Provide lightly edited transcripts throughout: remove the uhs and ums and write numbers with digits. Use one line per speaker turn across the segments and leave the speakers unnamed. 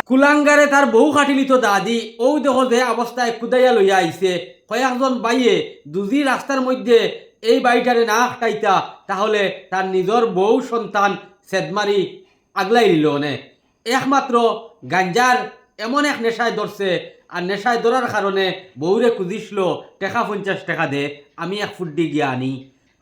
কুলাঙ্গারে তার বউ খাটিলিত দাদি ও দেখো যে অবস্থায় কুদাইয়া লইয়া আইছে কয়েকজন বাইয়ে দুজি রাস্তার মধ্যে এই বাড়িটারে না খাটাইতা তাহলে তার নিজের বউ সন্তান সেদমারি আগলাই দিল নে একমাত্র গাঞ্জার এমন এক নেশায় ধরছে আর নেশায় ধরার কারণে বউরে খুঁজিছিল টেকা 50 টাকা দে আমি এক ফুড্ডি গিয়া আনি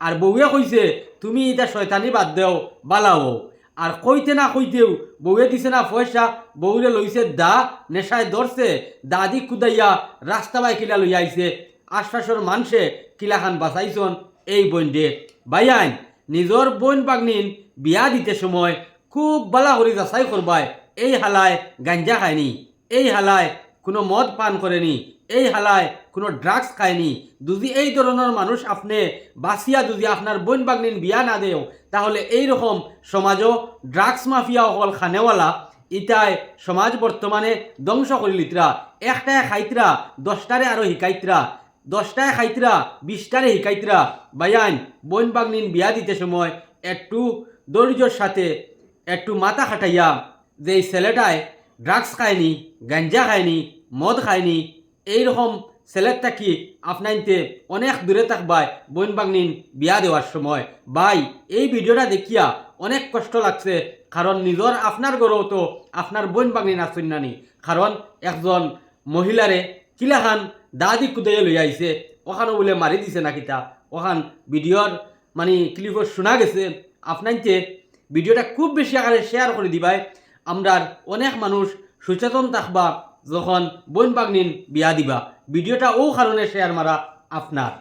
আর বউয়ে কইছে তুমি এটা শয়তানি বাদ দেও বালাও আর কইতে না কইতেও বউয়ে দিছে না পয়সা বউরে লইছে দা নেশায় ধরছে দাদি কুদাইয়া রাস্তা বাই কিলা লইয়া আইছে আশপাশের মানুষে কিলাখান বাঁচাইছন এই বইনডে বাইয়াইন নিজর বইন বাগনিন বিয়া দিতে সময় খুব বালা করে যাচাই করবায় এই হালায় গাঞ্জা খায়নি এই হালায় কোনো মদ পান করেনি এই হালায় কোনো ড্রাগস খায়নি যদি এই ধরনের মানুষ আপনি বাঁচিয়া যদি আপনার বোন বাগনিন বিয়া না দেও তাহলে এই রকম সমাজও ড্রাগস মাফিয়া হল খানেওয়ালা ইটায় সমাজ বর্তমানে ধ্বংস করে লিতরা একটায় খাইতরা 10টারে আরো হিকাইতরা 10টায় খাইতরা 20টারে হিকাইতরা বায়ান বোন বাগনিন বিয়া দিতে সময় একটু ধৈর্যর সাথে একটু মাথা খাটাইয়া যে এই ছেলেটায় ড্রাগস খায়নি গাঞ্জা খায়নি মদ খায়নি এইরকম ছেলের থাকি আপনাইতে অনেক দূরে থাকবায় বোন বাগনিন বিয়া দেওয়ার সময় ভাই এই ভিডিওটা দেখিয়া অনেক কষ্ট লাগছে কারণ নিজর আপনার গড়েও তো আপনার বোন বাগনিন আসুন নানি কারণ একজন মহিলারে কিলাখান দাদি কুদাইয়া লইয়া আইছে ওখানে বলে মারি দিছে না কিতা ওখান ভিডিওর মানে ক্লিপও শোনা গেছে আপনাইতে ভিডিওটা খুব বেশি আকারে শেয়ার করে দিবাই আমরার অনেক মানুষ সচেতন থাকবা যখন বোন বাগনিন বিয়া দিবা ভিডিওটা ও কারণে শেয়ার মারা আপনার